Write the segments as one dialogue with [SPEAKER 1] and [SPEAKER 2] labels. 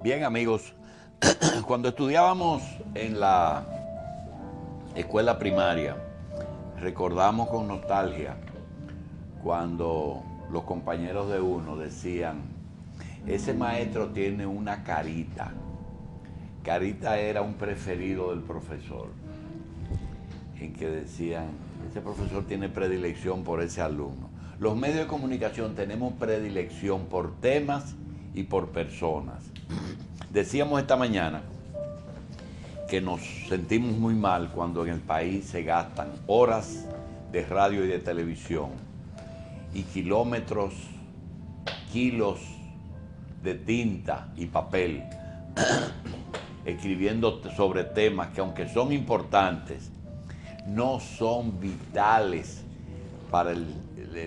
[SPEAKER 1] Bien, amigos, cuando estudiábamos en la escuela primaria, recordamos con nostalgia cuando los compañeros de uno decían, ese maestro tiene una carita. Carita era un preferido del profesor, en que decían, ese profesor tiene predilección por ese alumno. Los medios de comunicación tenemos predilección por temas y por personas. Decíamos esta mañana que nos sentimos muy mal cuando en el país se gastan horas de radio y de televisión y kilómetros, kilos de tinta y papel escribiendo sobre temas que, aunque son importantes, no son vitales para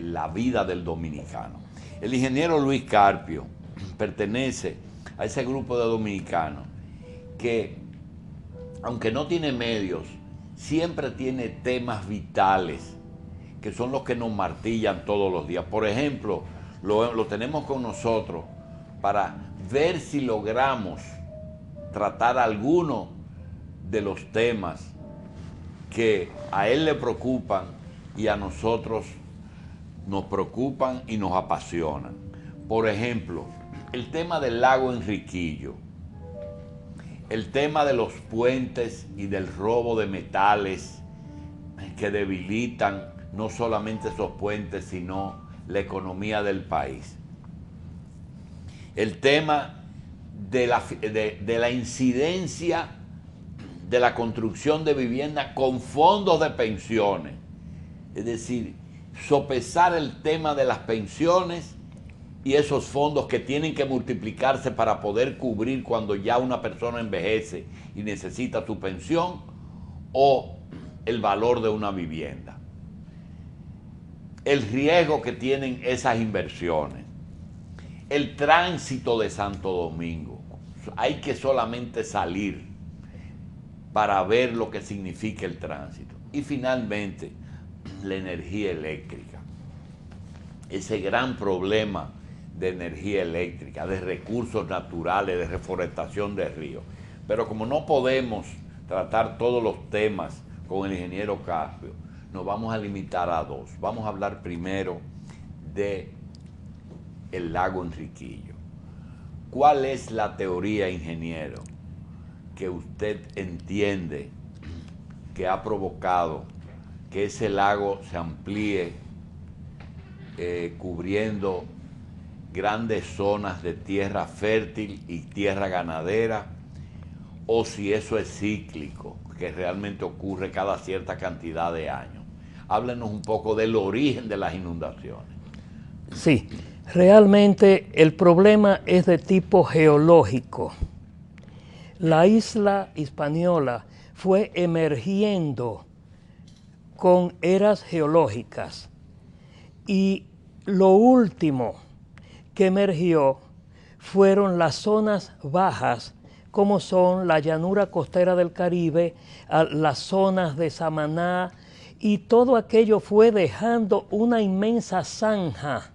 [SPEAKER 1] la vida del dominicano. El ingeniero Luis Carpio pertenece a ese grupo de dominicanos que, aunque no tiene medios, siempre tiene temas vitales que son los que nos martillan todos los días. Por ejemplo, lo tenemos con nosotros para ver si logramos tratar alguno de los temas que a él le preocupan y a nosotros nos preocupan y nos apasionan. Por ejemplo, el tema del lago Enriquillo, el tema de los puentes y del robo de metales que debilitan no solamente esos puentes, sino la economía del país. El tema de la incidencia de la construcción de viviendas con fondos de pensiones. Es decir, sopesar el tema de las pensiones y esos fondos que tienen que multiplicarse para poder cubrir cuando ya una persona envejece y necesita su pensión, o el valor de una vivienda. El riesgo que tienen esas inversiones. El tránsito de Santo Domingo. Hay que solamente salir para ver lo que significa el tránsito. Y finalmente, la energía eléctrica. Ese gran problema de energía eléctrica, de recursos naturales, de reforestación de ríos. Pero como no podemos tratar todos los temas con el ingeniero Carpio, nos vamos a limitar a dos. Vamos a hablar primero de el lago Enriquillo. ¿Cuál es la teoría, ingeniero, que usted entiende que ha provocado que ese lago se amplíe cubriendo grandes zonas de tierra fértil y tierra ganadera, o si eso es cíclico, que realmente ocurre cada cierta cantidad de años? Háblenos un poco del origen de las inundaciones.
[SPEAKER 2] Sí, realmente el problema es de tipo geológico. La isla Hispaniola fue emergiendo con eras geológicas y lo último que emergió fueron las zonas bajas, como son la llanura costera del Caribe, las zonas de Samaná, y todo aquello fue dejando una inmensa zanja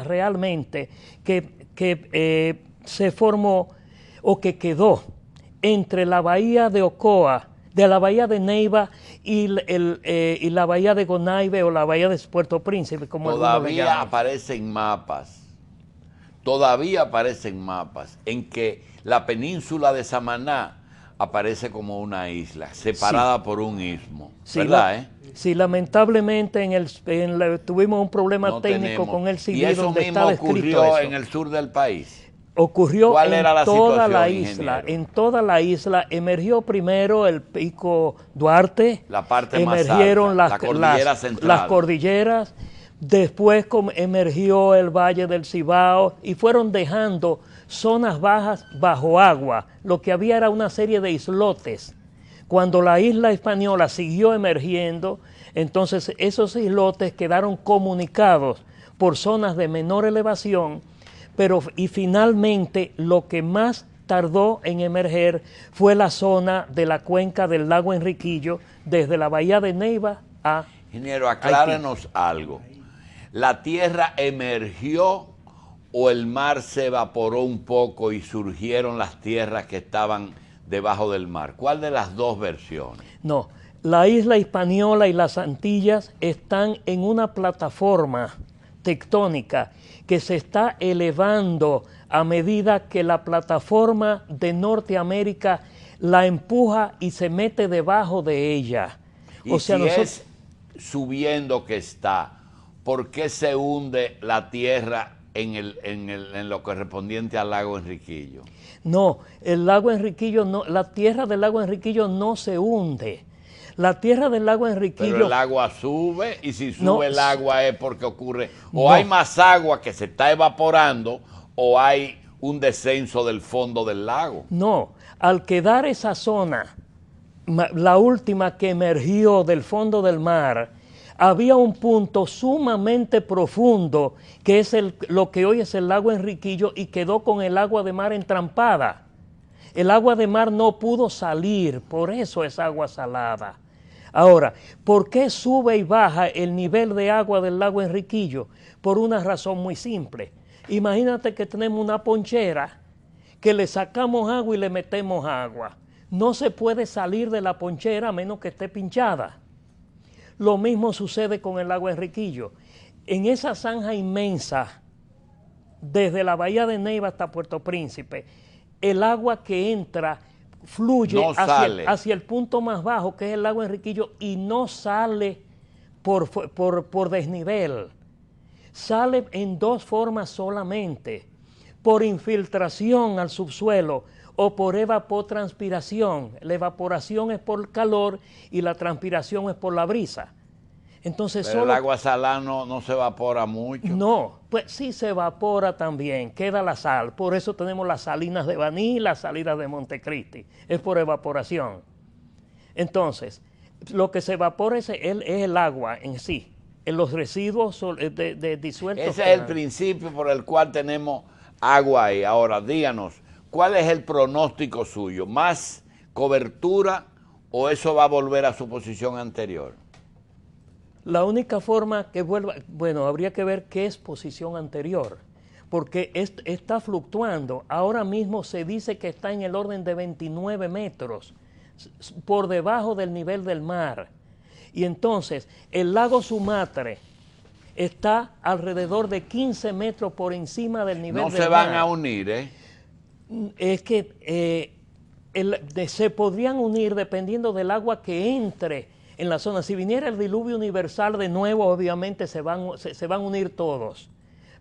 [SPEAKER 2] realmente que se formó o que quedó entre la bahía de Ocoa, de la bahía de Neiva y la bahía de Gonaive o la bahía de Puerto Príncipe, como
[SPEAKER 1] todavía aparecen mapas en que la península de Samaná aparece como una isla, separada por un istmo,
[SPEAKER 2] sí,
[SPEAKER 1] ¿verdad?
[SPEAKER 2] Sí, lamentablemente tuvimos un problema técnico con el civil.
[SPEAKER 1] ¿Y eso mismo ocurrió en el sur del país?
[SPEAKER 2] Ocurrió en toda la isla.
[SPEAKER 1] Ingeniero?
[SPEAKER 2] En toda la isla emergió primero el Pico Duarte,
[SPEAKER 1] la parte
[SPEAKER 2] emergieron
[SPEAKER 1] más alta, la cordillera central.
[SPEAKER 2] Las cordilleras, después emergió el Valle del Cibao y fueron dejando zonas bajas bajo agua. Lo que había era una serie de islotes. Cuando la isla Hispaniola siguió emergiendo, entonces esos islotes quedaron comunicados por zonas de menor elevación, y finalmente lo que más tardó en emerger fue la zona de la cuenca del lago Enriquillo, desde la bahía de Neiva a
[SPEAKER 1] Ingeniero, aclárenos algo. ¿La tierra emergió o el mar se evaporó un poco y surgieron las tierras que estaban debajo del mar? ¿Cuál de las dos versiones?
[SPEAKER 2] No, la isla Hispaniola y las Antillas están en una plataforma tectónica que se está elevando a medida que la plataforma de Norteamérica la empuja y se mete debajo de ella.
[SPEAKER 1] Y
[SPEAKER 2] o sea,
[SPEAKER 1] si
[SPEAKER 2] nosotros,
[SPEAKER 1] es subiendo que está, ¿por qué se hunde la tierra en lo correspondiente al lago Enriquillo?
[SPEAKER 2] no, el lago Enriquillo no, la tierra del lago Enriquillo no se hunde. La tierra del lago Enriquillo...
[SPEAKER 1] Pero el agua sube, y si sube
[SPEAKER 2] No,
[SPEAKER 1] el agua es porque ocurre, o
[SPEAKER 2] no.
[SPEAKER 1] hay más agua que se está evaporando, o hay un descenso del fondo del lago.
[SPEAKER 2] No, al quedar esa zona, la última que emergió del fondo del mar, había un punto sumamente profundo, que es lo que hoy es el lago Enriquillo, y quedó con el agua de mar entrampada. El agua de mar no pudo salir, por eso es agua salada. Ahora, ¿por qué sube y baja el nivel de agua del lago Enriquillo? Por una razón muy simple. Imagínate que tenemos una ponchera, que le sacamos agua y le metemos agua. No se puede salir de la ponchera a menos que esté pinchada. Lo mismo sucede con el lago Enriquillo. En esa zanja inmensa, desde la bahía de Neiva hasta Puerto Príncipe, el agua que entra fluye
[SPEAKER 1] No sale.
[SPEAKER 2] hacia el punto más bajo, que es el lago Enriquillo, y no sale por desnivel. Sale en dos formas solamente: por infiltración al subsuelo o por evapotranspiración. La evaporación es por calor y la transpiración es por la brisa. Entonces,
[SPEAKER 1] Pero el agua salada no se evapora mucho.
[SPEAKER 2] no, pues sí se evapora también, queda la sal. Por eso tenemos las salinas de Baní y las salinas de Montecristi. Es por evaporación. Entonces, lo que se evapora es el agua en sí, en los residuos disueltos.
[SPEAKER 1] Ese es el principio por el cual tenemos agua ahí. Ahora, díganos, ¿cuál es el pronóstico suyo? ¿Más cobertura o eso va a volver a su posición anterior?
[SPEAKER 2] La única forma que vuelva, bueno, habría que ver qué es posición anterior, porque está fluctuando. Ahora mismo se dice que está en el orden de 29 metros, por debajo del nivel del mar. Y entonces, el lago Sumatre está alrededor de 15 metros por encima del nivel del mar.
[SPEAKER 1] No se van a unir, ¿eh?
[SPEAKER 2] Es que se podrían unir dependiendo del agua que entre en la zona. Si viniera el diluvio universal de nuevo, obviamente se van a unir todos.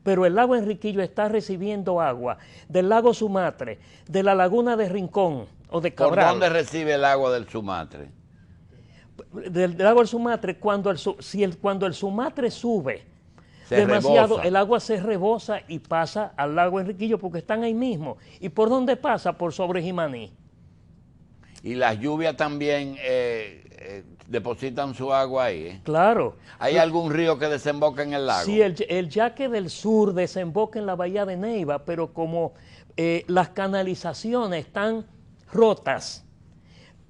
[SPEAKER 2] Pero el lago Enriquillo está recibiendo agua del lago Sumatre, de la laguna de Rincón o de Cabral.
[SPEAKER 1] ¿Por dónde recibe el agua del Sumatre?
[SPEAKER 2] Del lago del Sumatre, cuando el Sumatre sube
[SPEAKER 1] Se
[SPEAKER 2] demasiado,
[SPEAKER 1] rebosa.
[SPEAKER 2] el agua se rebosa y pasa al lago Enriquillo, porque están ahí mismo. ¿Y por dónde pasa? Por sobre Jimaní.
[SPEAKER 1] Y las lluvias también depositan su agua ahí, ¿eh?
[SPEAKER 2] Claro.
[SPEAKER 1] ¿Hay algún río que desemboca en el lago?
[SPEAKER 2] Sí, el Yaque del Sur desemboca en la bahía de Neiva, pero como las canalizaciones están rotas,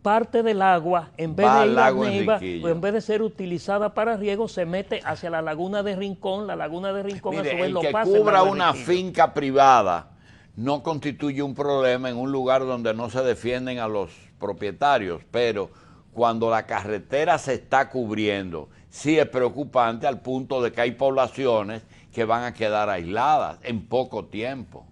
[SPEAKER 2] parte del agua, en vez de ir a Neiva, o en vez de ser utilizada para riego, se mete hacia la laguna de Rincón. La laguna de Rincón,
[SPEAKER 1] Mire,
[SPEAKER 2] a su vez,
[SPEAKER 1] el
[SPEAKER 2] lo
[SPEAKER 1] que
[SPEAKER 2] pasa en
[SPEAKER 1] cubra
[SPEAKER 2] lago
[SPEAKER 1] una
[SPEAKER 2] Enriquillo.
[SPEAKER 1] finca privada no constituye un problema en un lugar donde no se defienden a los propietarios, pero cuando la carretera se está cubriendo, sí es preocupante al punto de que hay poblaciones que van a quedar aisladas en poco tiempo.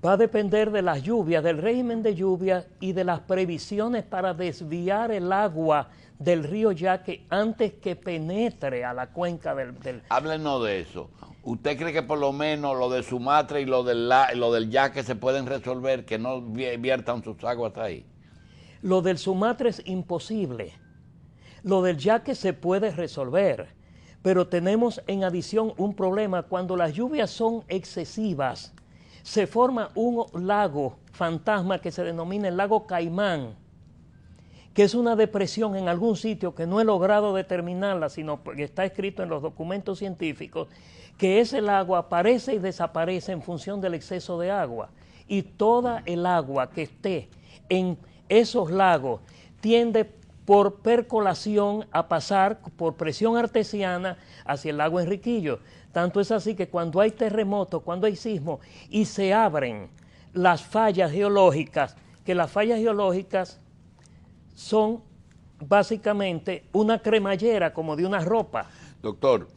[SPEAKER 2] Va a depender de las lluvias, del régimen de lluvias y de las previsiones para desviar el agua del río Yaque antes que penetre a la cuenca del...
[SPEAKER 1] Háblenos de eso. ¿Usted cree que por lo menos lo de Sumatra y lo del Yaque se pueden resolver, que no viertan sus aguas ahí?
[SPEAKER 2] Lo del Sumatra es imposible. Lo del Yaque se puede resolver, pero tenemos en adición un problema. Cuando las lluvias son excesivas, se forma un lago fantasma que se denomina el lago Caimán, que es una depresión en algún sitio que no he logrado determinarla, sino porque está escrito en los documentos científicos, que ese lago aparece y desaparece en función del exceso de agua. Y toda el agua que esté en esos lagos tiende por percolación a pasar por presión artesiana hacia el lago Enriquillo. Tanto es así que cuando hay terremotos, cuando hay sismos y se abren las fallas geológicas, que las fallas geológicas son básicamente una cremallera como de una ropa.
[SPEAKER 1] Doctor,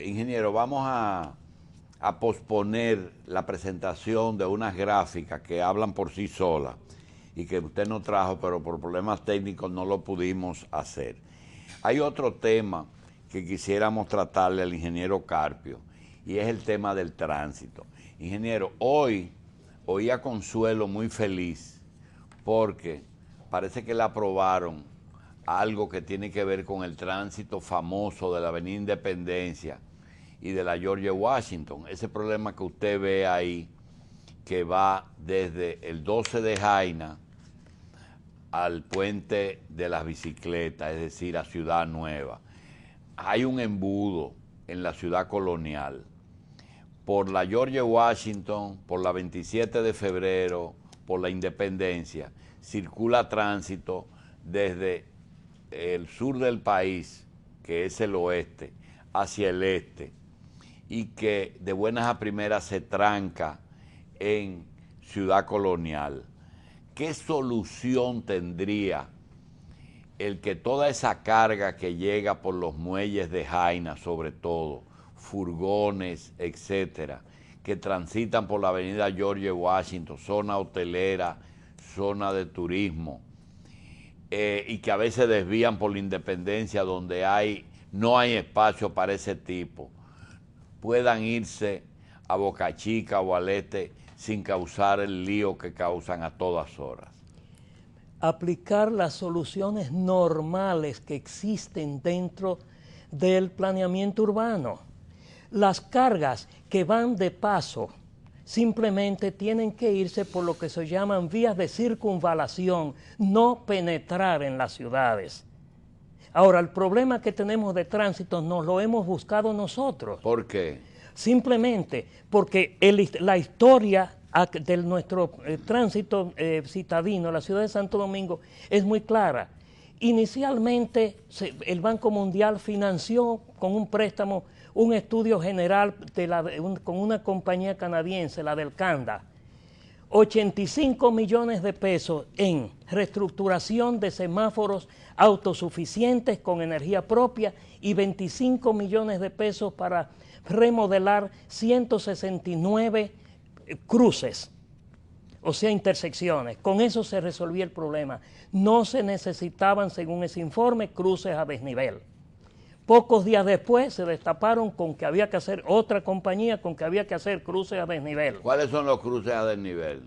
[SPEAKER 1] ingeniero, vamos a posponer la presentación de unas gráficas que hablan por sí solas y que usted no trajo, pero por problemas técnicos no lo pudimos hacer. Hay otro tema que quisiéramos tratarle al ingeniero Carpio y es el tema del tránsito. Ingeniero, hoy oí a Consuelo muy feliz porque parece que le aprobaron algo que tiene que ver con el tránsito famoso de la Avenida Independencia y de la George Washington. Ese problema que usted ve ahí, que va desde el 12 de Jaina al puente de las bicicletas, es decir, a Ciudad Nueva. Hay un embudo en la ciudad colonial por la George Washington, por la 27 de febrero, por la Independencia, circula tránsito desde el sur del país, que es el oeste, hacia el este, y que de buenas a primeras se tranca en Ciudad Colonial. ¿Qué solución tendría el que toda esa carga que llega por los muelles de Jaina, sobre todo, furgones, etcétera, que transitan por la avenida George Washington, zona hotelera, zona de turismo, y que a veces desvían por la Independencia donde no hay espacio para ese tipo, puedan irse a Boca Chica o al este sin causar el lío que causan a todas horas?
[SPEAKER 2] Aplicar las soluciones normales que existen dentro del planeamiento urbano. Las cargas que van de paso simplemente tienen que irse por lo que se llaman vías de circunvalación, no penetrar en las ciudades. Ahora, el problema que tenemos de tránsito nos lo hemos buscado nosotros.
[SPEAKER 1] ¿Por qué?
[SPEAKER 2] Simplemente porque la historia de nuestro tránsito citadino, la ciudad de Santo Domingo, es muy clara. Inicialmente, el Banco Mundial financió con un préstamo un estudio general con una compañía canadiense, la del Canda, 85 millones de pesos en reestructuración de semáforos autosuficientes con energía propia y 25 millones de pesos para remodelar 169 cruces, o sea, intersecciones. Con eso se resolvía el problema. No se necesitaban, según ese informe, cruces a desnivel. Pocos días después se destaparon con que había que hacer otra compañía, con que había que hacer cruces a desnivel.
[SPEAKER 1] ¿Cuáles son los cruces a desnivel?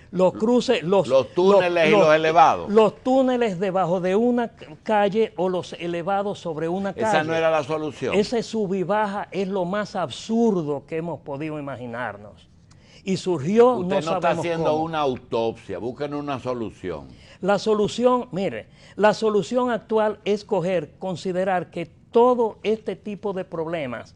[SPEAKER 2] Los cruces, los
[SPEAKER 1] túneles y los elevados.
[SPEAKER 2] Los túneles debajo de una calle o los elevados sobre una calle.
[SPEAKER 1] Esa no era la solución.
[SPEAKER 2] Ese sub y baja es lo más absurdo que hemos podido imaginarnos. Y surgió,
[SPEAKER 1] Usted no está haciendo una autopsia, busquen una solución.
[SPEAKER 2] La solución, mire, la solución actual es considerar que todo este tipo de problemas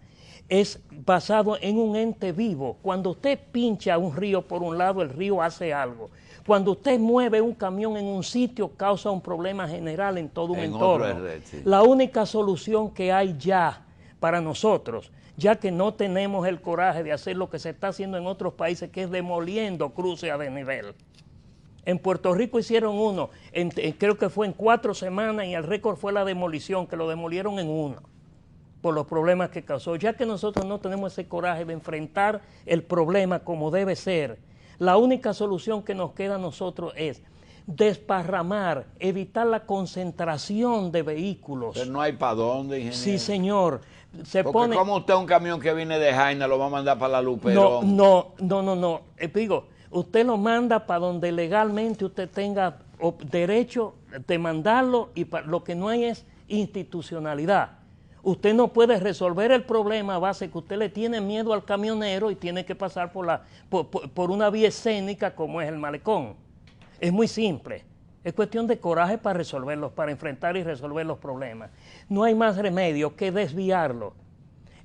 [SPEAKER 2] es basado en un ente vivo. Cuando usted pincha un río por un lado, el río hace algo. Cuando usted mueve un camión en un sitio, causa un problema general en todo un entorno.
[SPEAKER 1] Sí.
[SPEAKER 2] La única solución que hay ya para nosotros, ya que no tenemos el coraje de hacer lo que se está haciendo en otros países, que es demoliendo cruces a desnivel. En Puerto Rico hicieron uno, creo que fue en 4 semanas, y el récord fue la demolición, que lo demolieron en 1, por los problemas que causó. Ya que nosotros no tenemos ese coraje de enfrentar el problema como debe ser, la única solución que nos queda a nosotros es desparramar, evitar la concentración de vehículos.
[SPEAKER 1] Pero no hay para dónde, ingeniero.
[SPEAKER 2] Sí, señor.
[SPEAKER 1] Porque ¿cómo usted un camión que viene de Jaina lo va a mandar para la Luperón?
[SPEAKER 2] No. Digo, usted lo manda para donde legalmente usted tenga derecho de mandarlo, y lo que no hay es institucionalidad. Usted no puede resolver el problema a base que usted le tiene miedo al camionero y tiene que pasar por una vía escénica como es el malecón. Es muy simple. Es cuestión de coraje para resolverlos, para enfrentar y resolver los problemas. No hay más remedio que desviarlo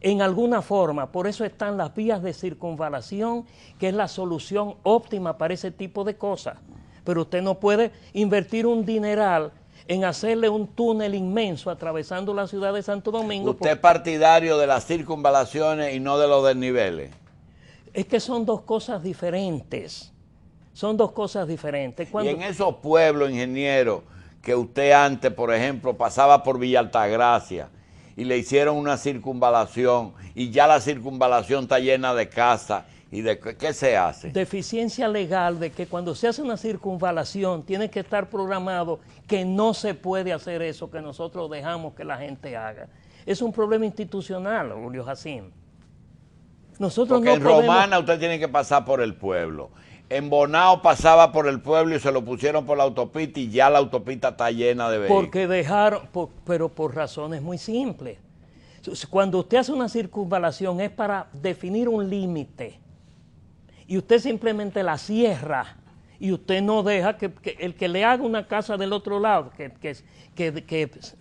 [SPEAKER 2] en alguna forma. Por eso están las vías de circunvalación, que es la solución óptima para ese tipo de cosas. Pero usted no puede invertir un dineral en hacerle un túnel inmenso atravesando la ciudad de Santo Domingo.
[SPEAKER 1] ¿Usted es partidario de las circunvalaciones y no de los desniveles?
[SPEAKER 2] Es que son dos cosas diferentes. Son dos cosas diferentes.
[SPEAKER 1] Y en esos pueblos, ingeniero, que usted antes, por ejemplo, pasaba por Villa Altagracia y le hicieron una circunvalación y ya la circunvalación está llena de casas, ¿y de qué se hace?
[SPEAKER 2] Deficiencia legal de que cuando se hace una circunvalación tiene que estar programado que no se puede hacer eso que nosotros dejamos que la gente haga. Es un problema institucional, Julio Jacín. Nosotros
[SPEAKER 1] porque
[SPEAKER 2] no
[SPEAKER 1] en
[SPEAKER 2] podemos...
[SPEAKER 1] Romana usted tiene que pasar por el pueblo. En Bonao pasaba por el pueblo y se lo pusieron por la autopista y ya la autopista está llena de vehículos.
[SPEAKER 2] Porque dejaron, pero por razones muy simples. Cuando usted hace una circunvalación es para definir un límite y usted simplemente la cierra y usted no deja que el que le haga una casa del otro lado, que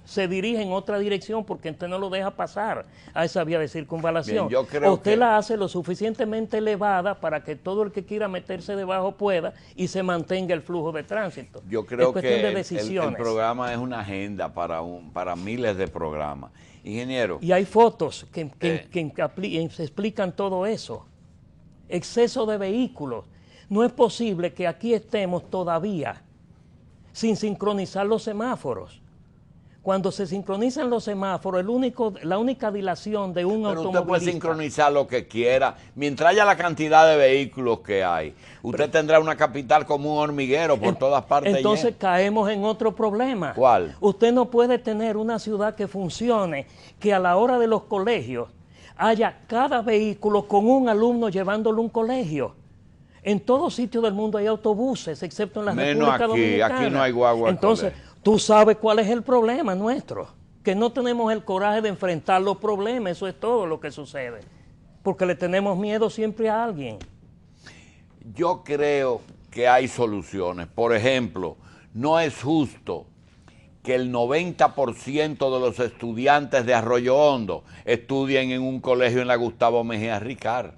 [SPEAKER 2] se dirige en otra dirección porque usted no lo deja pasar a esa vía de circunvalación.
[SPEAKER 1] Bien, yo creo
[SPEAKER 2] usted la hace lo suficientemente elevada para que todo el que quiera meterse debajo pueda y se mantenga el flujo de tránsito.
[SPEAKER 1] Yo creo que
[SPEAKER 2] el
[SPEAKER 1] programa es una agenda para miles de programas. Ingeniero.
[SPEAKER 2] Y hay fotos que explican todo eso. Exceso de vehículos. No es posible que aquí estemos todavía sin sincronizar los semáforos. Cuando se sincronizan los semáforos, la única dilación de un automovilista...
[SPEAKER 1] Pero usted puede sincronizar lo que quiera. Mientras haya la cantidad de vehículos que hay, usted tendrá una capital como un hormiguero por todas partes.
[SPEAKER 2] Entonces caemos en otro problema.
[SPEAKER 1] ¿Cuál?
[SPEAKER 2] Usted no puede tener una ciudad que funcione, que a la hora de los colegios haya cada vehículo con un alumno llevándolo a un colegio. En todo sitio del mundo hay autobuses, excepto en la República Dominicana.
[SPEAKER 1] Aquí no hay guagua.
[SPEAKER 2] Entonces, tú sabes cuál es el problema nuestro, que no tenemos el coraje de enfrentar los problemas, eso es todo lo que sucede, porque le tenemos miedo siempre a alguien.
[SPEAKER 1] Yo creo que hay soluciones. Por ejemplo, no es justo que el 90% de los estudiantes de Arroyo Hondo estudien en un colegio en la Gustavo Mejía Ricard.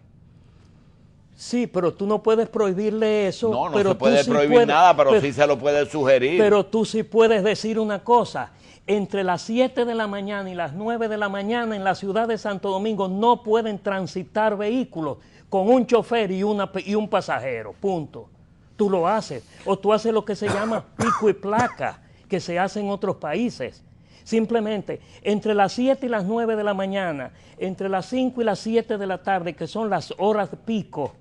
[SPEAKER 2] Sí, pero tú no puedes prohibirle eso.
[SPEAKER 1] No
[SPEAKER 2] pero
[SPEAKER 1] se puede prohibir nada, pero sí se lo puede sugerir.
[SPEAKER 2] Pero tú sí puedes decir una cosa. Entre las 7 de la mañana y las 9 de la mañana en la ciudad de Santo Domingo no pueden transitar vehículos con un chofer y un pasajero, punto. Tú lo haces. O tú haces lo que se llama pico y placa, que se hace en otros países. Simplemente, entre las 7 y las 9 de la mañana, entre las 5 y las 7 de la tarde, que son las horas pico,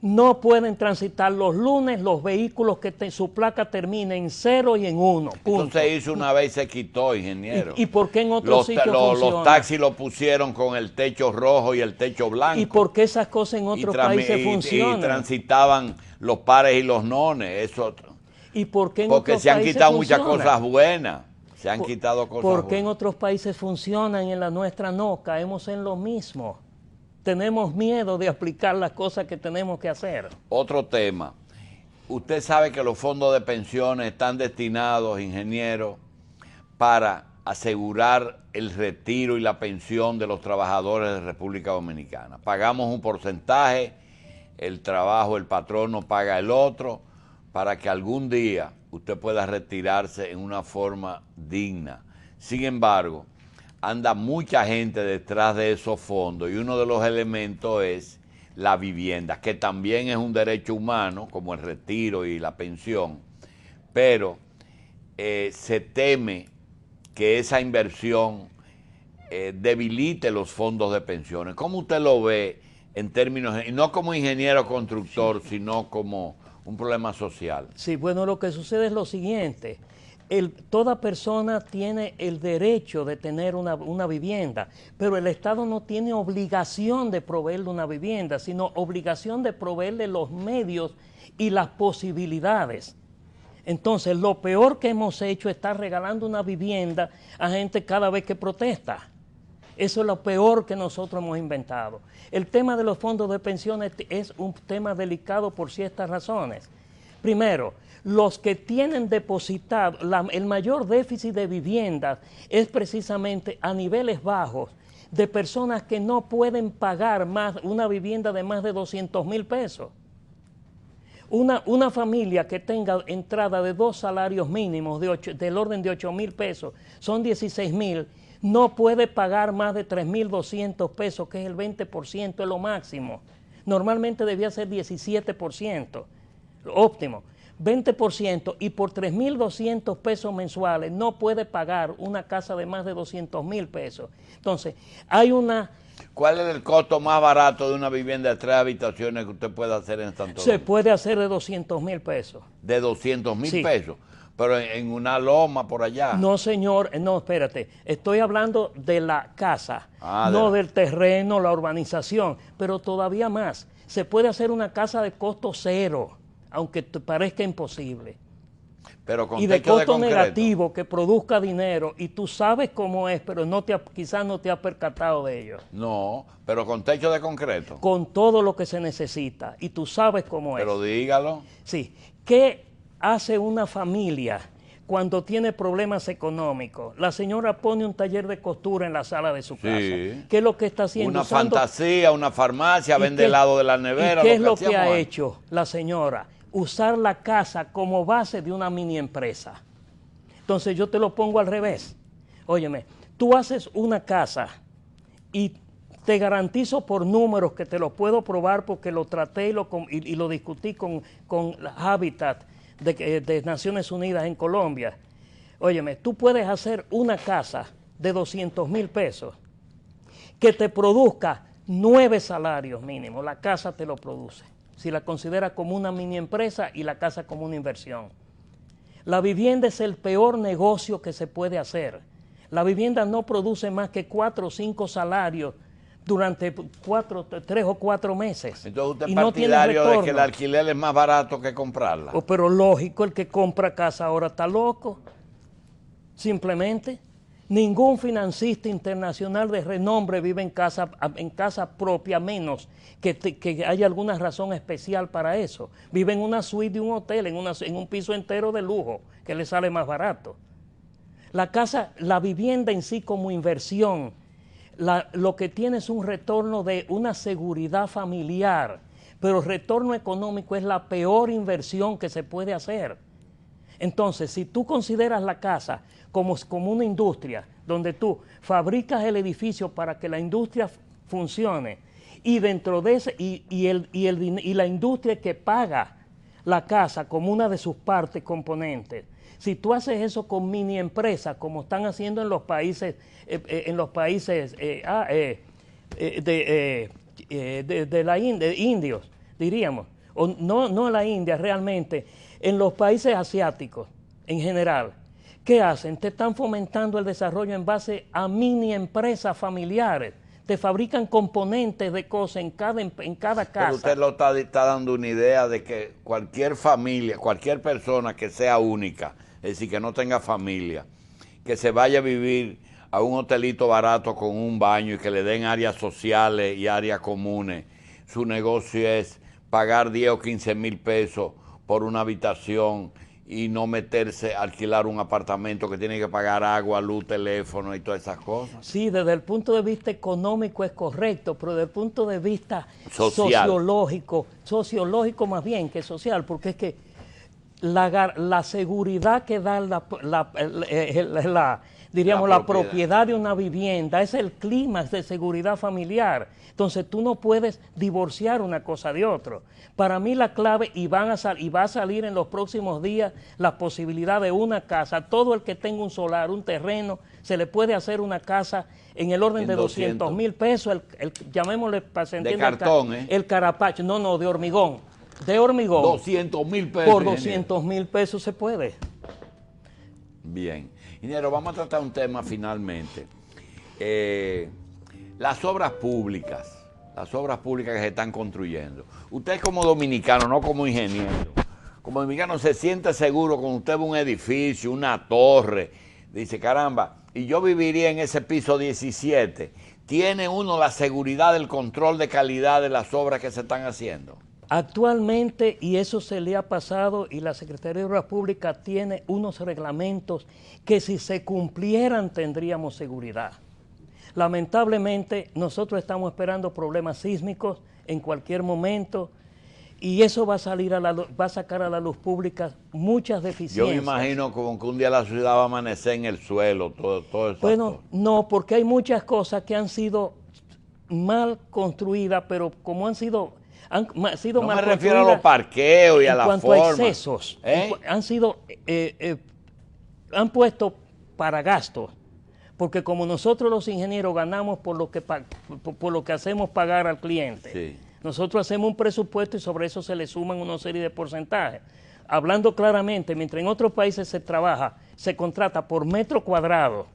[SPEAKER 2] no pueden transitar los lunes los vehículos que su placa termine en 0 y en 1.
[SPEAKER 1] Entonces se hizo una vez y se quitó, ingeniero.
[SPEAKER 2] ¿Y por qué en otros sitios funciona?
[SPEAKER 1] Los taxis lo pusieron con el techo rojo y el techo blanco.
[SPEAKER 2] ¿Y por qué esas cosas en otros países funcionan?
[SPEAKER 1] Y transitaban los pares y los nones. Eso.
[SPEAKER 2] ¿Y por qué en
[SPEAKER 1] Porque
[SPEAKER 2] otros
[SPEAKER 1] se han
[SPEAKER 2] países
[SPEAKER 1] quitado
[SPEAKER 2] funciona?
[SPEAKER 1] muchas cosas buenas. Se han quitado cosas buenas.
[SPEAKER 2] ¿Por qué en otros países funcionan y en la nuestra no? Caemos en lo mismo. Tenemos miedo de aplicar las cosas que tenemos que hacer.
[SPEAKER 1] Otro tema. Usted sabe que los fondos de pensiones están destinados, ingeniero, para asegurar el retiro y la pensión de los trabajadores de República Dominicana. Pagamos un porcentaje, el patrono paga el otro, para que algún día usted pueda retirarse en una forma digna. Sin embargo, anda mucha gente detrás de esos fondos y uno de los elementos es la vivienda, que también es un derecho humano, como el retiro y la pensión, pero se teme que esa inversión debilite los fondos de pensiones. ¿Cómo usted lo ve en términos, y no como ingeniero constructor, sino como un problema social?
[SPEAKER 2] Sí, bueno, lo que sucede es lo siguiente. Toda persona tiene el derecho de tener una vivienda, pero el Estado no tiene obligación de proveerle una vivienda, sino obligación de proveerle los medios y las posibilidades. Entonces, lo peor que hemos hecho es estar regalando una vivienda a gente cada vez que protesta. Eso es lo peor que nosotros hemos inventado. El tema de los fondos de pensiones es un tema delicado por ciertas razones. Primero, los que tienen depositado, el mayor déficit de viviendas es precisamente a niveles bajos de personas que no pueden pagar más una vivienda de más de 200,000 pesos. Una familia que tenga entrada de 2 salarios mínimos del orden de 8,000 pesos, son 16,000, no puede pagar más de 3,200 pesos, que es el 20%, es lo máximo. Normalmente debía ser 17%, óptimo. 20%, y por 3,200 pesos mensuales no puede pagar una casa de más de 200,000 pesos. Entonces, hay una...
[SPEAKER 1] ¿Cuál es el costo más barato de una vivienda de 3 habitaciones que usted puede hacer en Santo Domingo?
[SPEAKER 2] Se puede hacer de 200,000 pesos.
[SPEAKER 1] ¿De 200,000
[SPEAKER 2] Sí.
[SPEAKER 1] pesos? Pero en una loma por allá.
[SPEAKER 2] No, señor, no, espérate. Estoy hablando de la casa,
[SPEAKER 1] Ah,
[SPEAKER 2] no del terreno, la urbanización, pero todavía más. Se puede hacer una casa de costo cero, aunque te parezca imposible.
[SPEAKER 1] Pero con
[SPEAKER 2] Y de
[SPEAKER 1] techo de
[SPEAKER 2] costo
[SPEAKER 1] concreto.
[SPEAKER 2] negativo, que produzca dinero, y tú sabes cómo es, pero quizás no te has percatado de ello.
[SPEAKER 1] No, pero con techo de concreto.
[SPEAKER 2] Con todo lo que se necesita, y tú sabes cómo es.
[SPEAKER 1] Pero dígalo.
[SPEAKER 2] Sí. ¿Qué hace una familia cuando tiene problemas económicos? La señora pone un taller de costura en la sala de su casa.
[SPEAKER 1] Sí.
[SPEAKER 2] ¿Qué es lo que está haciendo?
[SPEAKER 1] Una fantasía, una farmacia, vende helado de la nevera.
[SPEAKER 2] ¿Y qué es lo que
[SPEAKER 1] hacíamos
[SPEAKER 2] ha
[SPEAKER 1] antes.
[SPEAKER 2] hecho la señora? Usar la casa como base de una mini empresa. Entonces yo te lo pongo al revés. Óyeme, tú haces una casa y te garantizo por números, que te lo puedo probar porque lo traté y lo discutí con Habitat de Naciones Unidas en Colombia. Óyeme, tú puedes hacer una casa de 200,000 pesos que te produzca 9 salarios mínimos. La casa te lo produce, si la consideras como una mini empresa y la casa como una inversión. La vivienda es el peor negocio que se puede hacer. La vivienda no produce más que 4 o 5 salarios durante 3 o 4 meses.
[SPEAKER 1] Entonces usted es
[SPEAKER 2] y no tiene
[SPEAKER 1] partidario de que el
[SPEAKER 2] retorno.
[SPEAKER 1] alquiler es más barato que comprarla.
[SPEAKER 2] Pero lógico, el que compra casa ahora está loco. Simplemente, ningún financista internacional de renombre vive en casa propia, menos que haya alguna razón especial para eso. Vive en una suite de un hotel, en un piso entero de lujo, que le sale más barato. La vivienda en sí como inversión, lo que tiene es un retorno de una seguridad familiar, pero el retorno económico es la peor inversión que se puede hacer. Entonces, si tú consideras la casa como una industria, donde tú fabricas el edificio para que la industria funcione, y dentro de ese, y la industria que paga la casa como una de sus partes componentes, si tú haces eso con mini empresas, como están haciendo en los países, de indios, diríamos, o no la India realmente, en los países asiáticos en general, ¿qué hacen? Te están fomentando el desarrollo en base a mini empresas familiares. Te fabrican componentes de cosas en cada casa.
[SPEAKER 1] Pero usted lo está dando una idea de que cualquier familia, cualquier persona que sea única, es decir, que no tenga familia, que se vaya a vivir a un hotelito barato con un baño y que le den áreas sociales y áreas comunes, su negocio es pagar 10 o 15 mil pesos por una habitación y no meterse a alquilar un apartamento que tiene que pagar agua, luz, teléfono y todas esas cosas.
[SPEAKER 2] Sí, desde el punto de vista económico es correcto, pero desde el punto de vista
[SPEAKER 1] Social.
[SPEAKER 2] sociológico más bien que social, porque es que la seguridad que da la propiedad de una vivienda es el clímax de seguridad familiar. Entonces tú no puedes divorciar una cosa de otra. Para mí la clave, y va a salir en los próximos días la posibilidad de una casa. Todo el que tenga un solar, un terreno, se le puede hacer una casa en el orden de 200,000 pesos, llamémosle para se entienda,
[SPEAKER 1] de cartón,
[SPEAKER 2] el carapacho, no, de hormigón. De hormigón.
[SPEAKER 1] 200,000 pesos.
[SPEAKER 2] Por 200,000 pesos se puede.
[SPEAKER 1] Bien. Ingeniero, vamos a tratar un tema finalmente. Las obras públicas que se están construyendo. Usted como dominicano, no como ingeniero, como dominicano se siente seguro cuando usted ve un edificio, una torre, dice, caramba, y yo viviría en ese piso 17. ¿Tiene uno la seguridad del control de calidad de las obras que se están haciendo?
[SPEAKER 2] Actualmente, y eso se le ha pasado, y la Secretaría de Obras Públicas tiene unos reglamentos que si se cumplieran tendríamos seguridad. Lamentablemente, nosotros estamos esperando problemas sísmicos en cualquier momento Y eso va a salir va a sacar a la luz pública muchas deficiencias.
[SPEAKER 1] Yo me imagino como que un día la ciudad va a amanecer en el suelo, todo eso.
[SPEAKER 2] Bueno, no, porque hay muchas cosas que han sido mal construidas, pero como han sido
[SPEAKER 1] no
[SPEAKER 2] mal construidas.
[SPEAKER 1] Me refiero a los parqueos y a la forma.
[SPEAKER 2] En cuanto a excesos, han sido, han puesto para gastos, porque como nosotros los ingenieros ganamos por lo que hacemos pagar al cliente.
[SPEAKER 1] Sí.
[SPEAKER 2] Nosotros hacemos un presupuesto y sobre eso se le suman una serie de porcentajes. Hablando claramente, mientras en otros países se contrata por metro cuadrado,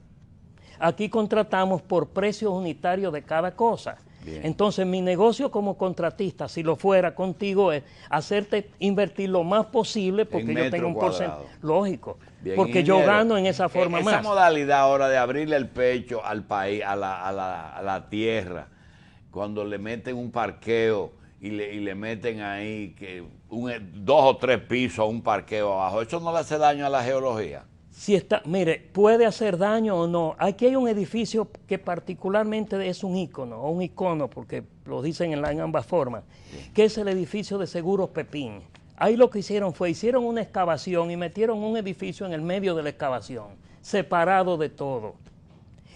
[SPEAKER 2] aquí contratamos por precios unitarios de cada cosa. Bien. Entonces mi negocio como contratista, si lo fuera contigo, es hacerte invertir lo más posible porque yo tengo un porcentaje lógico. Bien, porque ingeniero, yo gano en esa forma más.
[SPEAKER 1] Esa modalidad ahora de abrirle el pecho al país, a la tierra, cuando le meten un parqueo y le meten ahí 2 o 3 pisos a un parqueo abajo, ¿eso no le hace daño a la geología?
[SPEAKER 2] Si está, mire, puede hacer daño o no. Aquí hay un edificio que particularmente es un ícono, o un icono, porque lo dicen en ambas formas, que es el edificio de Seguros Pepín. Ahí lo que hicieron una excavación y metieron un edificio en el medio de la excavación, separado de todo.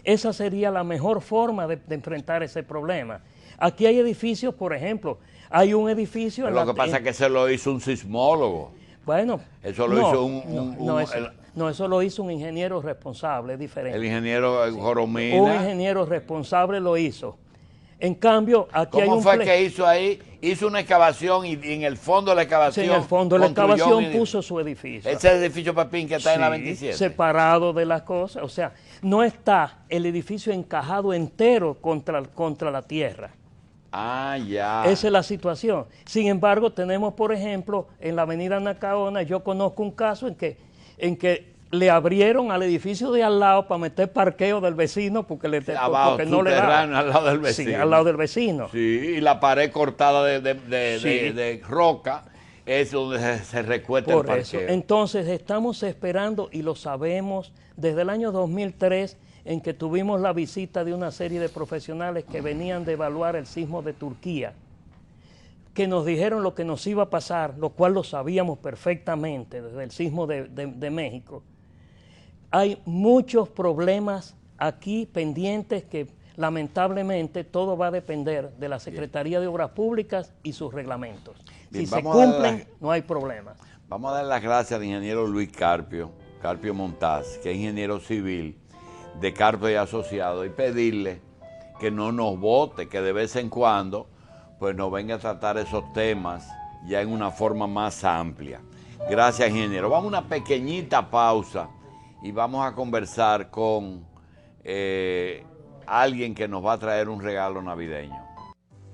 [SPEAKER 2] Esa sería la mejor forma de enfrentar ese problema. Aquí hay edificios, por ejemplo, hay un edificio...
[SPEAKER 1] Pero lo que pasa es que se lo hizo un sismólogo.
[SPEAKER 2] Bueno,
[SPEAKER 1] eso lo hizo
[SPEAKER 2] eso lo hizo un ingeniero responsable, es diferente.
[SPEAKER 1] El ingeniero Joromina.
[SPEAKER 2] Un ingeniero responsable lo hizo. En cambio, aquí hay un...
[SPEAKER 1] ¿Cómo fue que hizo ahí? Hizo una excavación y en el fondo de la excavación...
[SPEAKER 2] Sí, en el fondo de la excavación puso su edificio.
[SPEAKER 1] Ese edificio Pepín que está en la 27.
[SPEAKER 2] Separado de las cosas. O sea, no está el edificio encajado entero contra la tierra.
[SPEAKER 1] Ah, ya.
[SPEAKER 2] Esa es la situación. Sin embargo, tenemos, por ejemplo, en la avenida Nacaona, yo conozco un caso en que le abrieron al edificio de al lado para meter parqueo del vecino porque no le da.
[SPEAKER 1] Al lado del vecino.
[SPEAKER 2] Sí, al lado del vecino.
[SPEAKER 1] Sí, y la pared cortada de roca es donde se recuesta el parqueo.
[SPEAKER 2] Eso. Entonces, estamos esperando, y lo sabemos, desde el año 2003, en que tuvimos la visita de una serie de profesionales que venían de evaluar el sismo de Turquía, que nos dijeron lo que nos iba a pasar, lo cual lo sabíamos perfectamente desde el sismo de México. Hay muchos problemas aquí pendientes que lamentablemente todo va a depender de la Secretaría de Obras Públicas y sus reglamentos. Bien, si se cumplen, no hay problema.
[SPEAKER 1] Vamos a dar las gracias al ingeniero Luis Carpio Montaz, que es ingeniero civil de Carpio y Asociados, y pedirle que no nos vote, que de vez en cuando pues nos venga a tratar esos temas ya en una forma más amplia. Gracias, ingeniero. Vamos a una pequeñita pausa y vamos a conversar con alguien que nos va a traer un regalo navideño.